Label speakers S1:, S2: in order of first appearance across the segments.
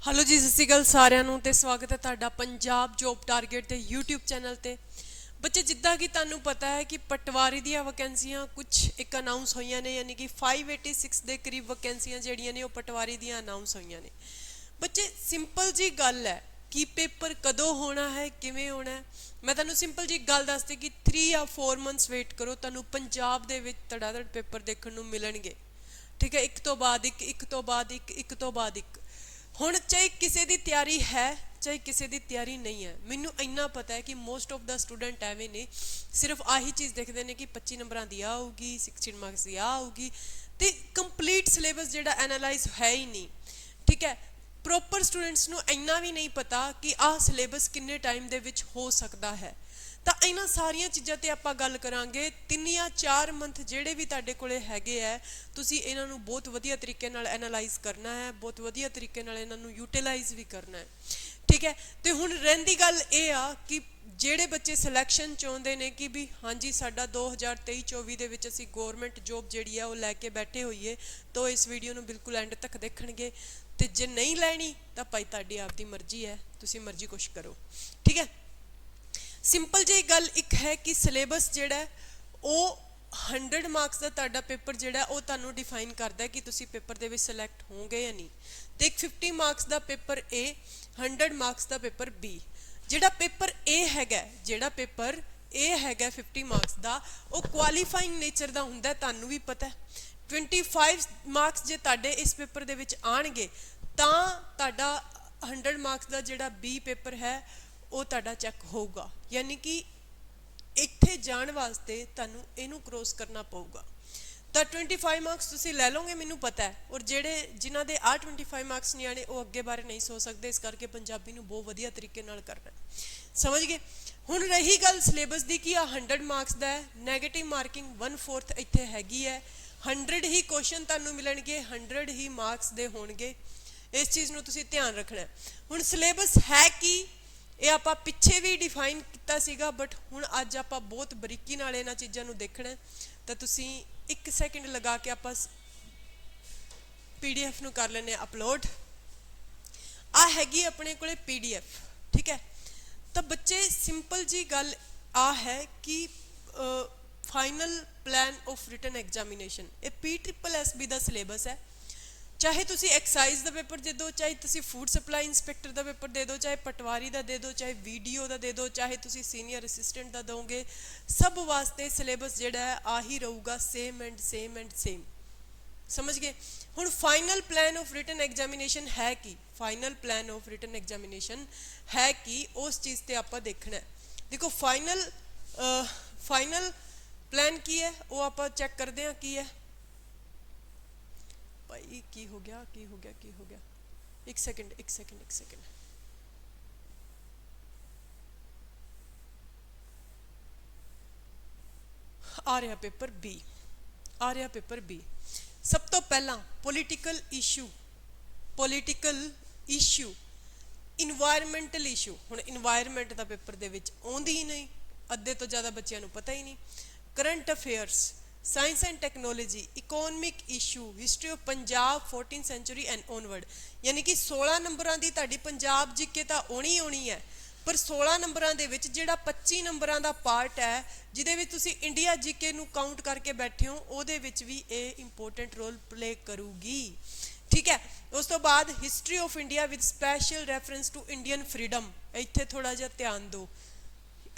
S1: Hello जी, सत श्री अकाल सारिਆਂ ਨੂੰ ਤੇ ਸਵਾਗਤ ਹੈ ਤੁਹਾਡਾ ਪੰਜਾਬ ਜੋਬ ਟਾਰਗੇਟ ਤੇ YouTube ਚੈਨਲ ਤੇ। ਬੱਚੇ ਜਿੱਦਾਂ ਕਿ ਤੁਹਾਨੂੰ ਪਤਾ ਹੈ ਕਿ ਪਟਵਾਰੀ ਦੀਆਂ ਵੈਕੈਂਸੀਆਂ ਕੁਝ ਇੱਕ ਅਨਾਉਂਸ ਹੋਈਆਂ ਨੇ, ਯਾਨੀ ਕਿ 586 ਦੇ ਕਰੀਬ ਵੈਕੈਂਸੀਆਂ ਜਿਹੜੀਆਂ ਨੇ ਉਹ ਪਟਵਾਰੀ ਦੀਆਂ ਅਨਾਉਂਸ ਹੋਈਆਂ ਨੇ। ਬੱਚੇ ਸਿੰਪਲ ਜੀ ਗੱਲ ਹੈ ਕਿ ਪੇਪਰ ਕਦੋਂ ਹੋਣਾ ਹੈ, ਕਿਵੇਂ ਹੋਣਾ ਹੈ। ਮੈਂ ਤੁਹਾਨੂੰ ਸਿੰਪਲ ਜੀ ਗੱਲ ਦੱਸਦੀ ਕਿ 3 ਜਾਂ 4 ਮੰਥਸ ਵੇਟ ਕਰੋ, ਤੁਹਾਨੂੰ ਪੰਜਾਬ ਦੇ ਵਿੱਚ ਧੜਾਧੜ ਪੇਪਰ ਦੇਖਣ ਨੂੰ ਮਿਲਣਗੇ। ਠੀਕ ਹੈ, ਇੱਕ ਤੋਂ ਬਾਅਦ ਇੱਕ, ਇੱਕ ਤੋਂ ਬਾਅਦ ਇੱਕ, ਇੱਕ ਤੋਂ ਬਾਅਦ ਇੱਕ। ਹੁਣ ਚਾਹੇ ਕਿਸੇ ਦੀ ਤਿਆਰੀ ਹੈ ਚਾਹੇ ਕਿਸੇ ਦੀ ਤਿਆਰੀ ਨਹੀਂ ਹੈ, ਮੈਨੂੰ ਇੰਨਾ ਪਤਾ ਹੈ ਕਿ ਮੋਸਟ ਆਫ ਦਾ ਸਟੂਡੈਂਟ ਐਵੇਂ ਨੇ, ਸਿਰਫ ਆਹੀ ਚੀਜ਼ ਦੇਖਦੇ ਨੇ ਕਿ 25 ਨੰਬਰਾਂ ਦੀ ਆ ਆਊਗੀ, 16 ਮਾਰਕਸ ਦੀ ਆ ਆਊਗੀ, ਤੇ ਕੰਪਲੀਟ ਸਿਲੇਬਸ ਜਿਹੜਾ ਐਨਾਲਾਈਜ਼ ਹੈ ਹੀ ਨਹੀਂ। ਠੀਕ ਹੈ, ਪ੍ਰੋਪਰ ਸਟੂਡੈਂਟਸ ਨੂੰ ਇੰਨਾ ਵੀ ਨਹੀਂ ਪਤਾ ਕਿ ਆਹ ਸਿਲੇਬਸ ਕਿੰਨੇ ਟਾਈਮ ਦੇ ਵਿੱਚ ਹੋ ਸਕਦਾ ਹੈ। ਤਾਂ ਇਹਨਾਂ ਸਾਰੀਆਂ ਚੀਜ਼ਾਂ ਤੇ ਆਪਾਂ ਗੱਲ ਕਰਾਂਗੇ। 3 ਜਾਂ 4 ਮੰਥ ਜਿਹੜੇ ਵੀ ਤੁਹਾਡੇ ਕੋਲੇ ਹੈਗੇ ਹੈ, ਤੁਸੀਂ ਇਹਨਾਂ ਨੂੰ ਬਹੁਤ ਵਧੀਆ ਤਰੀਕੇ ਨਾਲ ਐਨਾਲਾਈਜ਼ ਕਰਨਾ ਹੈ, ਬਹੁਤ ਵਧੀਆ ਤਰੀਕੇ ਨਾਲ ਇਹਨਾਂ ਨੂੰ ਯੂਟਿਲਾਈਜ਼ ਵੀ ਕਰਨਾ ਹੈ। ਠੀਕ ਹੈ, ਤੇ ਹੁਣ ਰਹਿੰਦੀ ਗੱਲ ਇਹ ਆ ਕਿ ਜਿਹੜੇ ਬੱਚੇ ਸਿਲੈਕਸ਼ਨ ਚਾਹੁੰਦੇ ਨੇ ਕਿ ਵੀ ਹਾਂਜੀ ਸਾਡਾ 2023-24 ਦੇ ਵਿੱਚ ਅਸੀਂ ਗੌਰਮੈਂਟ ਜੋਬ ਜਿਹੜੀ ਆ ਉਹ ਲੈ ਕੇ ਬੈਠੇ ਹੋਈਏ, ਤਾਂ ਇਸ ਵੀਡੀਓ ਨੂੰ ਬਿਲਕੁਲ ਐਂਡ ਤੱਕ ਦੇਖਣਗੇ। ਤੇ ਜੇ ਨਹੀਂ ਲੈਣੀ ਤਾਂ ਭਾਈ ਤੁਹਾਡੀ ਆਪਦੀ ਮਰਜ਼ੀ ਹੈ, ਤੁਸੀਂ ਮਰਜ਼ੀ ਕੁਛ ਕਰੋ। ਠੀਕ ਹੈ, ਸਿੰਪਲ ਜਿਹੀ ਗੱਲ ਇੱਕ ਹੈ ਕਿ ਸਿਲੇਬਸ ਜਿਹੜਾ ਉਹ 100 ਮਾਰਕਸ ਦਾ ਤੁਹਾਡਾ ਪੇਪਰ ਜਿਹੜਾ ਉਹ ਤੁਹਾਨੂੰ ਡਿਫਾਈਨ ਕਰਦਾ ਕਿ ਤੁਸੀਂ ਪੇਪਰ ਦੇ ਵਿੱਚ ਸਿਲੈਕਟ ਹੋਵੋਗੇ ਜਾਂ ਨਹੀਂ। ਤੇ ਇੱਕ 50 ਮਾਰਕਸ ਦਾ ਪੇਪਰ A, 100 ਮਾਰਕਸ ਦਾ ਪੇਪਰ B। ਜਿਹੜਾ ਪੇਪਰ A ਹੈਗਾ, ਜਿਹੜਾ ਪੇਪਰ A ਹੈਗਾ 50 ਮਾਰਕਸ ਦਾ, ਉਹ ਕੁਆਲੀਫਾਈਂਗ ਨੇਚਰ ਦਾ ਹੁੰਦਾ, ਤੁਹਾਨੂੰ ਵੀ ਪਤਾ। 25 ਮਾਰਕਸ ਜੇ ਤੁਹਾਡੇ ਇਸ ਪੇਪਰ ਦੇ ਵਿੱਚ ਆਣਗੇ ਤਾਂ ਤੁਹਾਡਾ 100 ਮਾਰਕਸ ਦਾ ਜਿਹੜਾ B ਪੇਪਰ ਹੈ ਉਹ ਤੁਹਾਡਾ ਚੈੱਕ ਹੋਊਗਾ, ਯਾਨੀ ਕਿ ਇੱਥੇ ਜਾਣ ਵਾਸਤੇ ਤੁਹਾਨੂੰ ਇਹਨੂੰ ਕ੍ਰੋਸ ਕਰਨਾ ਪਊਗਾ। ਤਾਂ 25 ਮਾਰਕਸ ਤੁਸੀਂ ਲੈ ਲਓਗੇ, ਮੈਨੂੰ ਪਤਾ ਹੈ। ਔਰ ਜਿਨ੍ਹਾਂ ਦੇ 25 ਮਾਰਕਸ ਨਹੀਂ ਆਣੇ ਉਹ ਅੱਗੇ ਬਾਰੇ ਨਹੀਂ ਸੋਚ ਸਕਦੇ, ਇਸ ਕਰਕੇ ਪੰਜਾਬੀ ਨੂੰ ਬਹੁਤ ਵਧੀਆ ਤਰੀਕੇ ਨਾਲ ਕਰਨਾ। ਸਮਝ ਗਏ? ਹੁਣ ਰਹੀ ਗੱਲ ਸਿਲੇਬਸ ਦੀ ਕਿ ਆ 100 ਮਾਰਕਸ ਦਾ ਹੈ, ਨੈਗੇਟਿਵ ਮਾਰਕਿੰਗ 1/4 ਇੱਥੇ ਹੈਗੀ ਹੈ। 100 ਹੀ ਕੁਐਸਚਨ ਤੁਹਾਨੂੰ ਮਿਲਣਗੇ, 100 ਹੀ ਮਾਰਕਸ ਦੇ ਹੋਣਗੇ। ਇਸ ਚੀਜ਼ ਨੂੰ ਤੁਸੀਂ ਧਿਆਨ ਰੱਖਣਾ। ਹੁਣ ਸਿਲੇਬਸ ਹੈ ਕੀ, ਇਹ ਆਪਾਂ ਪਿੱਛੇ ਵੀ ਡਿਫਾਈਨ ਕੀਤਾ ਸੀਗਾ, ਬਟ ਹੁਣ ਅੱਜ ਆਪਾਂ ਬਹੁਤ ਬਰੀਕੀ ਨਾਲ ਇਹਨਾਂ ਚੀਜ਼ਾਂ ਨੂੰ ਦੇਖਣਾ। ਤਾਂ ਤੁਸੀਂ 1 ਸੈਕਿੰਡ ਲਗਾ ਕੇ ਆਪਾਂ PDF ਨੂੰ ਕਰ ਲੈਂਦੇ ਹਾਂ ਅਪਲੋਡ। ਆ ਹੈਗੀ ਆਪਣੇ ਕੋਲੇ PDF। ਠੀਕ ਹੈ, ਤਾਂ ਬੱਚੇ ਸਿੰਪਲ ਜੀ ਗੱਲ ਆ ਹੈ ਕਿ final plan of written examination, ਇਹ PSSB ਦਾ ਸਿਲੇਬਸ ਹੈ। ਚਾਹੇ ਤੁਸੀਂ ਐਕਸਾਈਜ਼ ਦਾ ਪੇਪਰ ਦੇ ਦਿਓ, ਚਾਹੇ ਤੁਸੀਂ ਫੂਡ ਸਪਲਾਈ ਇੰਸਪੈਕਟਰ ਦਾ ਪੇਪਰ ਦੇ ਦਿਓ, ਚਾਹੇ ਪਟਵਾਰੀ ਦਾ ਦੇ ਦਿਓ, ਚਾਹੇ VDO ਦਾ ਦੇ ਦਿਓ, ਚਾਹੇ ਤੁਸੀਂ ਸੀਨੀਅਰ ਅਸਿਸਟੈਂਟ ਦਾ ਦੋਗੇ, ਸਭ ਵਾਸਤੇ ਸਿਲੇਬਸ ਜਿਹੜਾ ਹੈ ਆਹੀ ਰਹੂਗਾ, same and same and same. ਸਮਝ ਗਏ? ਹੁਣ final plan of written examination ਹੈ ਕੀ, final plan of written examination ਹੈ ਕੀ, ਉਸ ਚੀਜ਼ ਤੇ ਆਪਾਂ ਦੇਖਣਾ। ਦੇਖੋ ਫਾਈਨਲ ਪਲਾਨ ਕੀ ਹੈ ਉਹ ਆਪਾਂ ਚੈੱਕ ਕਰਦੇ ਹਾਂ ਕੀ ਹੈ। ਭਾਈ ਕੀ ਹੋ ਗਿਆ, ਕੀ ਹੋ ਗਿਆ, ਕੀ ਹੋ ਗਿਆ? ਇੱਕ ਸੈਕਿੰਡ ਆ ਰਿਹਾ ਪੇਪਰ B, ਆ ਰਿਹਾ ਪੇਪਰ B। ਸਭ ਤੋਂ ਪਹਿਲਾਂ ਪੋਲੀਟੀਕਲ ਇਸ਼ੂ, ਇਨਵਾਇਰਮੈਂਟਲ ਇਸ਼ੂ। ਹੁਣ ਇਨਵਾਇਰਮੈਂਟ ਦਾ ਪੇਪਰ ਦੇ ਵਿੱਚ ਆਉਂਦੀ ਹੀ ਨਹੀਂ, ਅੱਧੇ ਤੋਂ ਜ਼ਿਆਦਾ ਬੱਚਿਆਂ ਨੂੰ ਪਤਾ ਹੀ ਨਹੀਂ। Current affairs, science and technology, economic issue, history of Punjab 14th century and onward. ਯਾਨੀ ਕਿ 16 ਨੰਬਰਾਂ ਦੀ ਤੁਹਾਡੀ ਪੰਜਾਬ GK ਤਾਂ ਆਉਣੀ ਹੈ, ਪਰ 16 ਨੰਬਰਾਂ ਦੇ ਵਿੱਚ ਜਿਹੜਾ 25 ਨੰਬਰਾਂ ਦਾ ਪਾਰਟ ਹੈ ਜਿਹਦੇ ਵਿੱਚ ਤੁਸੀਂ ਇੰਡੀਆ GK ਨੂੰ ਕਾਊਂਟ ਕਰਕੇ ਬੈਠੇ ਹੋ, ਉਹਦੇ ਵਿੱਚ ਵੀ ਇਹ ਇੰਪੋਰਟੈਂਟ ਰੋਲ ਪਲੇ ਕਰੂਗੀ। ਠੀਕ ਹੈ, ਉਸ ਤੋਂ ਬਾਅਦ history of India with special reference to Indian freedom, ਇੱਥੇ ਥੋੜਾ ਜਿਹਾ ਧਿਆਨ ਦਿਓ।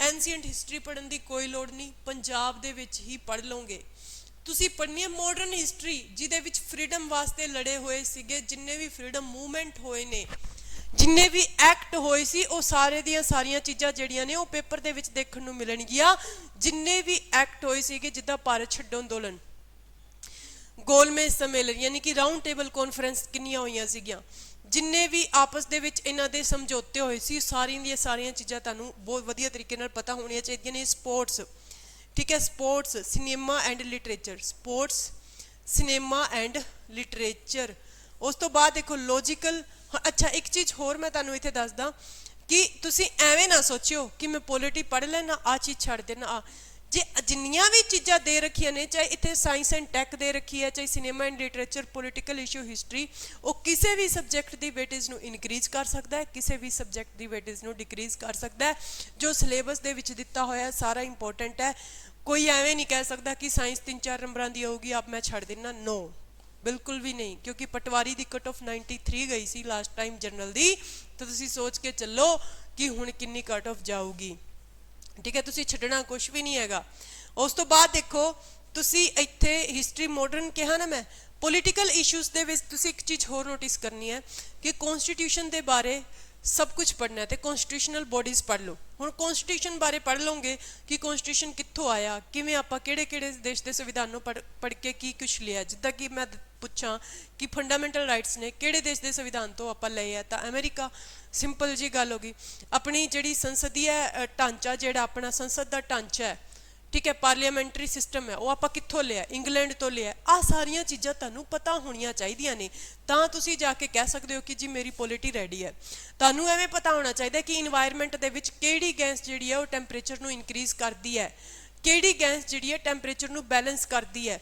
S1: ਐਂਸੀਐਂਟ ਹਿਸਟਰੀ ਪੜ੍ਹਨ ਦੀ ਕੋਈ ਲੋੜ ਨਹੀਂ, ਪੰਜਾਬ ਦੇ ਵਿੱਚ ਹੀ ਪੜ੍ਹ ਲਓਗੇ। ਤੁਸੀਂ ਪੜ੍ਹਨੀ ਹੈ ਮਾਡਰਨ ਹਿਸਟਰੀ, ਜਿਹਦੇ ਵਿੱਚ ਫਰੀडम ਵਾਸਤੇ ਲੜੇ ਹੋਏ ਸੀਗੇ, ਜਿੰਨੇ ਵੀ ਫਰੀडम ਮੂਵਮੈਂਟ ਹੋਏ ਨੇ, ਜਿੰਨੇ ਵੀ ਐਕਟ ਹੋਏ ਸੀ, ਉਹ ਸਾਰੇ ਦੀਆਂ ਸਾਰੀਆਂ ਚੀਜ਼ਾਂ ਜਿਹੜੀਆਂ ਨੇ ਉਹ ਪੇਪਰ ਦੇ ਵਿੱਚ ਦੇਖਣ ਨੂੰ ਮਿਲਣਗੀਆਂ। ਜਿੰਨੇ ਵੀ ਐਕਟ ਹੋਏ ਸੀਗੇ, ਜਿੱਦਾਂ ਭਾਰਤ ਛੱਡੋ ਅੰਦੋਲਨ, ਗੋਲਮੇਜ ਸੰਮੇਲਨ ਯਾਨੀ ਕਿ ਰਾਊਂਡ ਟੇਬਲ ਕਾਨਫਰੰਸ ਕਿੰਨੀਆਂ ਹੋਈਆਂ ਸੀਗੀਆਂ, ਜਿੰਨੇ ਵੀ ਆਪਸ ਦੇ ਵਿੱਚ ਇਹਨਾਂ ਦੇ ਸਮਝੌਤੇ ਹੋਏ ਸੀ, ਸਾਰੀਆਂ ਦੀਆਂ ਸਾਰੀਆਂ ਚੀਜ਼ਾਂ ਤੁਹਾਨੂੰ ਬਹੁਤ ਵਧੀਆ ਤਰੀਕੇ ਨਾਲ ਪਤਾ ਹੋਣੀਆਂ ਚਾਹੀਦੀਆਂ ਨੇ। ਸਪੋਰਟਸ, ਠੀਕ ਹੈ, sports, cinema and literature, sports, cinema and literature. ਉਸ ਤੋਂ ਬਾਅਦ ਦੇਖੋ ਲੌਜੀਕਲ। ਅੱਛਾ, ਇੱਕ ਚੀਜ਼ ਹੋਰ ਮੈਂ ਤੁਹਾਨੂੰ ਇੱਥੇ ਦੱਸਦਾ ਕਿ ਤੁਸੀਂ ਐਵੇਂ ਨਾ ਸੋਚਿਓ ਕਿ ਮੈਂ ਪੋਲਿਟੀ ਪੜ੍ਹ ਲੈਣਾ, ਆਹ ਚੀਜ਼ ਛੱਡ ਦੇਣਾ। जे जिन्नियां भी चीज़ां दे रखियां ने, चाहे इतने साइंस एंड टैक दे रखी है, चाहे cinema and literature, political issue, history, वो किसी भी सबजैक्ट की वेटेज को इनक्रीज कर सकता है, किसी भी सबजैक्ट की वेटेज को डिक्रीज कर सकता है। जो सिलेबस के विच दिता होया सारा इंपोर्टेंट है। कोई एवं नहीं कह सकता कि साइंस 3-4 नंबरों की आऊगी आप मैं छड़ देना, नो बिल्कुल भी नहीं, क्योंकि पटवारी की कट ऑफ 93 गई सी लास्ट टाइम जनरल की, तो तुसी सोच के चलो कि हुण कितनी कट ऑफ जाऊगी। ठीक है, तुसी छड्डना कुछ भी नहीं हैगा। उस तो बाद देखो तुसी इत्थे हिस्टरी मॉडर्न कहा ना मैं, पोलिटिकल इशूज़ दे विच तुसी एक चीज़ होर नोटिस करनी है कि कॉन्स्टिट्यूशन के बारे सब कुछ पढ़ना है, तो कॉन्स्टिट्यूशनल बॉडीज़ पढ़ लो। हुण कॉन्स्टिट्यूशन बारे पढ़ लोगे कि कॉन्स्टिट्यूशन कित्थों आया, किवें आपां किहड़े देश के संविधानों पढ़ के की कुछ लिया। जिद्दां कि मैं पुछां कि फंडामेंटल राइट्स ने किहड़े देश के संविधान तो आपां लए है, तो अमेरिका। सिंपल जी गल होगी। अपनी जिहड़ी संसदीय ढांचा, जिहड़ा अपना संसद का ढांचा है, ठीक है, पार्लीमेंटरी सिस्टम है, वो आप कित्थों लिया, इंग्लैंड तो लिया। आ सारिया चीज़ां तुहानूं पता होनियां चाहिदियां ने, तां तुसीं जाके कह सकते हो कि जी मेरी पॉलिटी रेडी है। तुहानूं एवें पता होना चाहिए कि इन्वायरमेंट दे विच किहड़ी गैस जिहड़ी है वो टैंपरेचर नूं इनक्रीज करती है, किहड़ी गैस जिहड़ी है टैंपरेचर नूं बैलेंस करती है।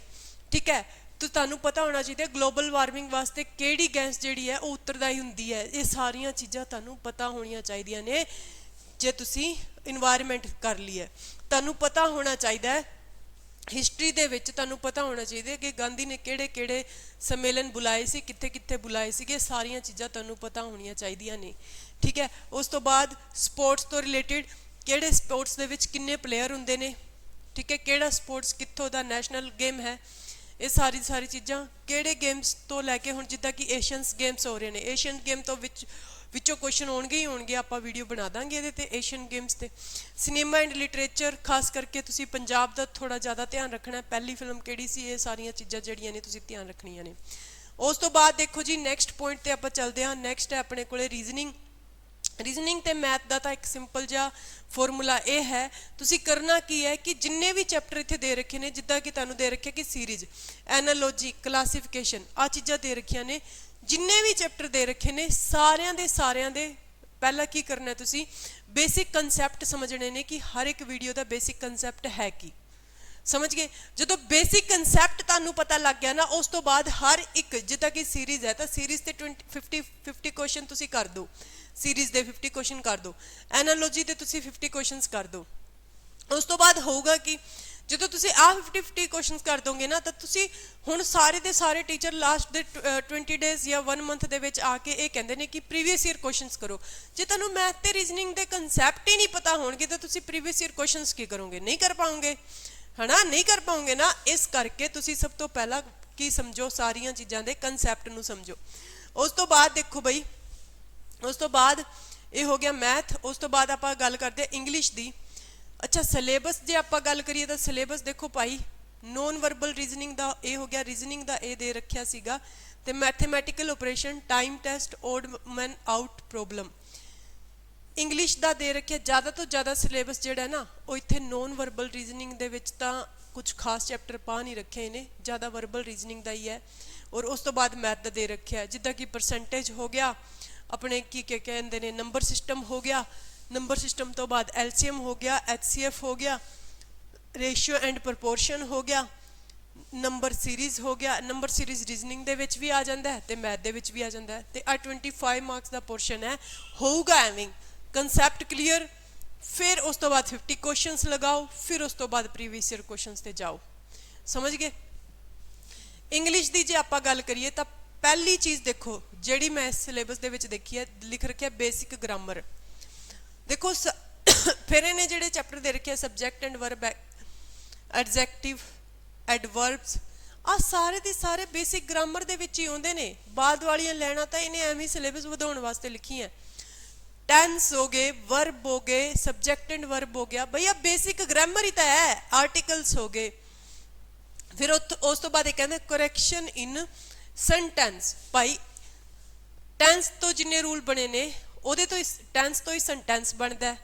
S1: ठीक है, तो तुहानूं पता होना चाहिए ग्लोबल वार्मिंग वास्ते किहड़ी गैस जिहड़ी है वो उत्तरदाई हुंदी है। ये सारिया चीज़ां तुहानूं पता होनियां चाहिदियां ने जे तुसीं इन्वायरमेंट कर ली है। तुहानूं पता होना चाहिए हिस्टरी दे विच, तुहानूं पता होना चाहिए कि गांधी ने किहड़े किहड़े सम्मेलन बुलाए सी, कित्थे कित्थे बुलाए सीगे, सारियां चीज़ां तुहानूं पता होनियां चाहिदियां ने। ठीक है, उस तो बाद स्पोर्ट्स तो रिलेटिड किहड़े स्पोर्ट्स दे विच किन्ने प्लेयर हुंदे ने, ठीक है, किहड़ा स्पोर्ट्स कित्थों दा नैशनल गेम है, ये सारी चीज़ां किहड़े गेम्स तो लैके हुण जिद्दां कि एशियंस गेम्स हो रहे हैं, एशियन गेम तो विचों क्वेश्चन होणगे ही होणगे, आपां वीडियो बना दांगे इहदे ते एशियन गेम्स ते। सिनेमा एंड लिटरेचर खास करके तुसीं पंजाब दा थोड़ा ज़्यादा ध्यान रखना, पहली फिल्म किहड़ी सी, ये सारियां चीज़ां जिहड़ियां ने तुसीं ध्यान रखनियां ने। उस तो बाद देखो जी नैक्सट पॉइंट ते आपां चलदे हां। नैक्सट है अपने कोले रीजनिंग। रीजनिंग ते मैथ का तो एक सिंपल जिहा फॉर्मूला ये है, तुसी करना की है कि जिन्ने भी चैप्टर इत्थे दे रखे ने, जिद्दां कि तुहानूं दे रखे कि सीरीज, एनालॉजी, क्लासीफिकेशन, आ चीज़ां दे रखियां ने, जिन्ने भी चैप्टर दे रखे ने सारियां दे पहला की करना है, तुसी बेसिक कंसैप्ट समझने ने कि हर एक वीडियो का बेसिक कंसैप्ट है की, समझ गए। जो बेसिक कंसैप्ट तुहानूं पता लग गया ना, उस तो बाद हर एक जिद्दां कि सीरीज है तो सीरीज ते 50 क्वेश्चन तुसी कर दो, सीरीज दे 50 क्वेश्चन कर दो, एनालॉजी दे तुसी 50 क्वेश्चन कर दो। उस तो बाद होगा कि जो तुसी आ 50 क्वेश्चन कर दोगे ना, तो तुसी हुण सारे दे सारे टीचर लास्ट दे 20 डेज या 1 मंथ दे विच आके ये कहंदे ने कि प्रीवियस ईयर क्वेश्चंस करो। जे तुहानूं मैथ ते रीजनिंग दे कंसैप्ट ही नहीं पता होणगे तो तुसी प्रीवियस ईयर क्वेश्चंस की करोगे, नहीं कर पाओगे, है ना, नहीं कर पाओगे ना। इस करके तुसी सब तो पहला की समझो, सारियां चीज़ां दे कंसैप्ट नूं समझो। उस तो बाद देखो बई, उस तो बाद ये हो गया मैथ। उस तो बाद आपां गल करदे इंग्लिश दी। अच्छा, सिलेबस जे आपां गल करिए तो सिलेबस देखो भाई, नॉन वर्बल रीजनिंग दा ये हो गया, रीजनिंग दा ये दे रखिया सीगा, ते mathematical operation, time test, odd man out problem, English दा दे रखिया। ज़्यादा तो ज़्यादा सिलेबस जिहड़ा है ना वो इत्थे नॉन वर्बल रीजनिंग दे विच तां कुछ खास चैप्टर पा नहीं रखे इन्हें, ज़्यादा वर्बल रीजनिंग दा ही है। और उस तो बाद मैथ दा दे रखिया, जिद्दां कि परसेंटेज हो गया, अपने की कहते हैं नंबर सिस्टम हो गया, नंबर सिस्टम तो बाद LCM हो गया, HCF हो गया, रेशियो एंड प्रपोर्शन हो गया, नंबर सीरीज हो गया। नंबर सीरीज रीजनिंग दे विच भी आ जाता है तो मैथ दे विच भी आ जाता है। तो आ 25 मार्क्स का पोर्शन है, होगा एवं कंसैप्ट क्लीयर, फिर उस तो बाद 50 क्वेश्चंस लगाओ, फिर उस तो बाद प्रीवियस ईयर क्वेश्चंस ते जाओ, समझ गए। इंग्लिश की जे आपां गल करिए तो पहली चीज़ देखो जिहड़ी मैं इस सिलेबस दे विच देखी है, लिख रखिया बेसिक ग्रामर। देखो फिर इन्हें जिहड़े चैप्टर दे रखे subject and verb, adjective, adverbs, आ सारे दे सारे बेसिक ग्रामर दे विच ही आउंदे ने। बाद वालियां लैना तो इन्हें एवं सिलेबस वधाउण वास्ते लिखी है। टेंस हो गए, वर्ब हो गए, सबजैक्ट एंड वर्ब हो गया, भैया बेसिक ग्रामर ही तो है। आर्टिकल्स हो गए, फिर उस तो बाद ये कहते करैक्शन इन सेंटेंस। भाई टेंस तो जिन्ने रूल बने ने ਉਹਦੇ तो टेंस तो ही सेंटेंस बनता है,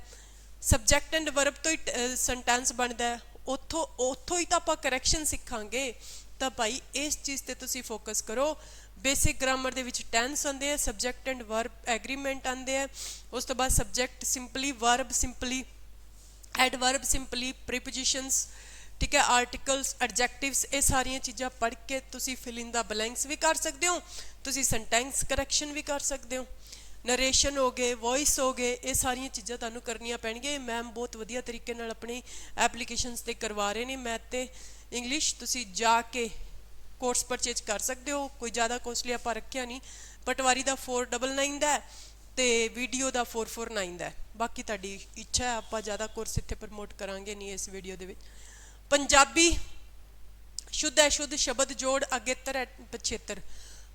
S1: सबजैक्ट एंड वर्ब तो ही सेंटेंस बनता है, उतों ही तो आप करैक्शन सीखांगे। तो भाई इस चीज़ ते तुसी फोकस करो। बेसिक ग्रामर दे विच टेंस आंदे है, सबजैक्ट एंड वर्ब एग्रीमेंट आंदे है, उस तो बाद subject simply, verb simply, adverb simply prepositions, ਠੀਕ ਹੈ, ਆਰਟੀਕਲਸ, ਐਡਜੈਕਟਿਵਸ, ਇਹ ਸਾਰੀਆਂ ਚੀਜ਼ਾਂ ਪੜ੍ਹ ਕੇ ਤੁਸੀਂ ਫਿਲ ਇਨ ਦਾ ਬਲੈਂਕਸ ਵੀ ਕਰ ਸਕਦੇ ਹੋ, ਤੁਸੀਂ ਸੈਂਟੈਂਸ ਕਰੈਕਸ਼ਨ ਵੀ ਕਰ ਸਕਦੇ ਹੋ, ਨਰੇਸ਼ਨ ਹੋ ਗਏ, ਵੌਇਸ ਹੋ ਗਏ, ਇਹ ਸਾਰੀਆਂ ਚੀਜ਼ਾਂ ਤੁਹਾਨੂੰ ਕਰਨੀਆਂ ਪੈਣਗੀਆਂ। ਮੈਮ ਬਹੁਤ ਵਧੀਆ ਤਰੀਕੇ ਨਾਲ ਆਪਣੀ ਐਪਲੀਕੇਸ਼ਨਸ 'ਤੇ ਕਰਵਾ ਰਹੇ ਨੇ ਮੈਥ ਤੇ ਇੰਗਲਿਸ਼। ਤੁਸੀਂ ਜਾ ਕੇ ਕੋਰਸ ਪਰਚੇਜ ਕਰ ਸਕਦੇ ਹੋ, ਕੋਈ ਜ਼ਿਆਦਾ ਕੋਸਟਲੀ ਆਪਾਂ ਰੱਖਿਆ ਨਹੀਂ। ਪਟਵਾਰੀ ਦਾ 499 ਦਾ ਤੇ ਵੀਡੀਓ ਦਾ 449 ਦਾ। ਬਾਕੀ ਤੁਹਾਡੀ ਇੱਛਾ ਹੈ, ਆਪਾਂ ਜ਼ਿਆਦਾ ਕੋਰਸ ਇੱਥੇ ਪ੍ਰਮੋਟ ਕਰਾਂਗੇ ਨਹੀਂ ਇਸ ਵੀਡੀਓ ਦੇ ਵਿੱਚ। ਪੰਜਾਬੀ ਸ਼ੁੱਧ ਅਸ਼ੁੱਧ, ਸ਼ਬਦ ਜੋੜ, ਅਗੇਤਰ, ਪਿਛੇਤਰ,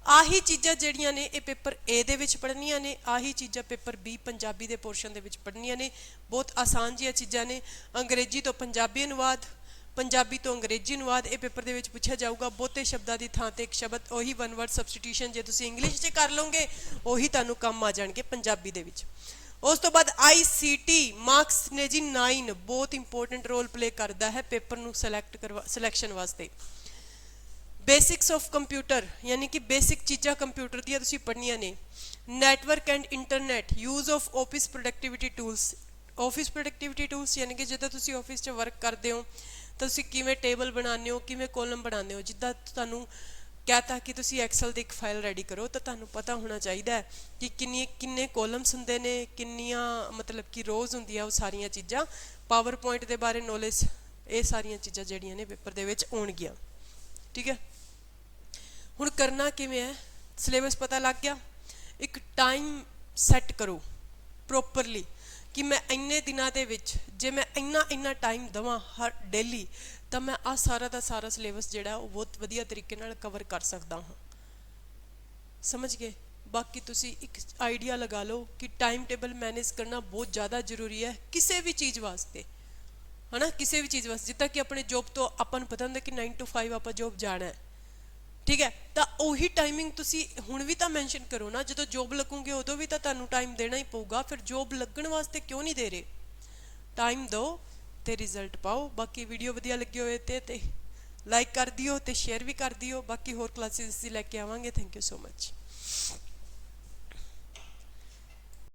S1: ਆਹੀ ਚੀਜ਼ਾਂ ਜਿਹੜੀਆਂ ਨੇ ਇਹ ਪੇਪਰ ਏ ਦੇ ਵਿੱਚ ਪੜ੍ਹਨੀਆਂ ਨੇ, ਆਹੀ ਚੀਜ਼ਾਂ ਪੇਪਰ ਬੀ ਪੰਜਾਬੀ ਦੇ ਪੋਰਸ਼ਨ ਦੇ ਵਿੱਚ ਪੜ੍ਹਨੀਆਂ ਨੇ। ਬਹੁਤ ਆਸਾਨ ਜਿਹੀਆਂ ਚੀਜ਼ਾਂ ਨੇ। ਅੰਗਰੇਜ਼ੀ ਤੋਂ ਪੰਜਾਬੀ ਅਨੁਵਾਦ, ਪੰਜਾਬੀ ਤੋਂ ਅੰਗਰੇਜ਼ੀ ਅਨੁਵਾਦ, ਇਹ ਪੇਪਰ ਦੇ ਵਿੱਚ ਪੁੱਛਿਆ ਜਾਊਗਾ। ਬਹੁਤੇ ਸ਼ਬਦਾਂ ਦੀ ਥਾਂ ਤੇ ਇੱਕ ਸ਼ਬਦ, ਉਹੀ ਵਨ ਵਰਡ ਸਬਸਟੀਟਿਊਸ਼ਨ ਜੇ ਤੁਸੀਂ ਇੰਗਲਿਸ਼ 'ਚ ਕਰ ਲਓਗੇ ਉਹੀ ਤੁਹਾਨੂੰ ਕੰਮ ਆ ਜਾਣਗੇ ਪੰਜਾਬੀ ਦੇ ਵਿੱਚ। ਉਸ ਤੋਂ ਬਾਅਦ ICT ਮਾਰਕਸ ਨੇ ਜੀ 9, ਬਹੁਤ ਇੰਪੋਰਟੈਂਟ ਰੋਲ ਪਲੇ ਕਰਦਾ ਹੈ ਪੇਪਰ ਨੂੰ ਸਿਲੈਕਸ਼ਨ ਵਾਸਤੇ। ਬੇਸਿਕਸ ਆਫ ਕੰਪਿਊਟਰ, ਯਾਨੀ ਕਿ ਬੇਸਿਕ ਚੀਜ਼ਾਂ ਕੰਪਿਊਟਰ ਦੀਆਂ ਤੁਸੀਂ ਪੜ੍ਹਨੀਆਂ ਨੇ। Network and internet, use of office productivity tools, office productivity tools ਯਾਨੀ ਕਿ ਜਦੋਂ ਤੁਸੀਂ ਆਫਿਸ 'ਚ ਵਰਕ ਕਰਦੇ ਹੋ ਤਾਂ ਤੁਸੀਂ ਕਿਵੇਂ ਟੇਬਲ ਬਣਾਉਂਦੇ ਹੋ, ਕਿਵੇਂ ਕੋਲਮ ਬਣਾਉਂਦੇ ਹੋ। ਜਿੱਦਾਂ ਤੁਹਾਨੂੰ ਕਹਤਾ ਕਿ ਤੁਸੀਂ ਐਕਸਲ ਦੀ ਇੱਕ ਫਾਈਲ ਰੈਡੀ ਕਰੋ ਤਾਂ ਤੁਹਾਨੂੰ ਪਤਾ ਹੋਣਾ ਚਾਹੀਦਾ ਹੈ ਕਿ ਕਿੰਨੇ ਕੋਲਮਸ ਹੁੰਦੇ ਨੇ, ਕਿੰਨੀਆਂ ਮਤਲਬ ਕਿ ਰੋਜ਼ ਹੁੰਦੀਆਂ, ਉਹ ਸਾਰੀਆਂ ਚੀਜ਼ਾਂ। ਪਾਵਰ ਪੁਆਇੰਟ ਦੇ ਬਾਰੇ ਨੌਲੇਜ, ਇਹ ਸਾਰੀਆਂ ਚੀਜ਼ਾਂ ਜਿਹੜੀਆਂ ਨੇ ਪੇਪਰ ਦੇ ਵਿੱਚ ਆਉਣਗੀਆਂ, ਠੀਕ ਹੈ। ਹੁਣ ਕਰਨਾ ਕਿਵੇਂ ਹੈ, ਸਿਲੇਬਸ ਪਤਾ ਲੱਗ ਗਿਆ। ਇੱਕ ਟਾਈਮ ਸੈੱਟ ਕਰੋ ਪ੍ਰੋਪਰਲੀ ਕਿ ਮੈਂ ਇੰਨੇ ਦਿਨਾਂ ਦੇ ਵਿੱਚ ਜੇ ਮੈਂ ਇੰਨਾ ਟਾਈਮ ਦੇਵਾਂ ਹਰ ਡੇਲੀ ਤਾਂ ਮੈਂ ਆਹ ਸਾਰਾ ਦਾ ਸਾਰਾ ਸਿਲੇਬਸ ਜਿਹੜਾ ਉਹ ਬਹੁਤ ਵਧੀਆ ਤਰੀਕੇ ਨਾਲ ਕਵਰ ਕਰ ਸਕਦਾ ਹਾਂ। ਸਮਝ ਗਏ। ਬਾਕੀ ਤੁਸੀਂ ਇੱਕ ਆਈਡੀਆ ਲਗਾ ਲਓ ਕਿ ਟਾਈਮ ਟੇਬਲ ਮੈਨੇਜ ਕਰਨਾ ਬਹੁਤ ਜ਼ਿਆਦਾ ਜ਼ਰੂਰੀ ਹੈ ਕਿਸੇ ਵੀ ਚੀਜ਼ ਵਾਸਤੇ, ਹੈ ਨਾ, ਕਿਸੇ ਵੀ ਚੀਜ਼ ਵਾਸਤੇ। ਜਿੱਦਾਂ ਕਿ ਆਪਣੇ ਜੋਬ ਤੋਂ ਆਪਾਂ ਨੂੰ ਪਤਾ ਹੁੰਦਾ ਕਿ 9 to 5 ਆਪਾਂ ਜੋਬ ਜਾਣਾ ਹੈ, ਠੀਕ ਹੈ, ਤਾਂ ਉਹੀ ਟਾਈਮਿੰਗ ਤੁਸੀਂ ਹੁਣ ਵੀ ਤਾਂ ਮੈਂਸ਼ਨ ਕਰੋ ਨਾ। ਜਦੋਂ ਜੋਬ ਲੱਗੂਗੇ ਉਦੋਂ ਵੀ ਤਾਂ ਤੁਹਾਨੂੰ ਟਾਈਮ ਦੇਣਾ ਹੀ ਪਊਗਾ, ਫਿਰ ਜੋਬ ਲੱਗਣ ਵਾਸਤੇ ਕਿਉਂ ਨਹੀਂ ਦੇ ਰਹੇ। ਟਾਈਮ ਦਿਓ ਤੇ ਰਿਜ਼ਲਟ ਪਾਓ। ਬਾਕੀ ਵੀਡੀਓ ਵਧੀਆ ਲੱਗੀ ਹੋਏ ਤੇ ਲਾਈਕ ਕਰ ਦਿਓ ਤੇ ਸ਼ੇਅਰ ਵੀ ਕਰ ਦਿਓ। ਬਾਕੀ ਹੋਰ ਕਲਾਸਿਸ ਅਸੀਂ ਲੈ ਕੇ ਆਵਾਂਗੇ। Thank you so much.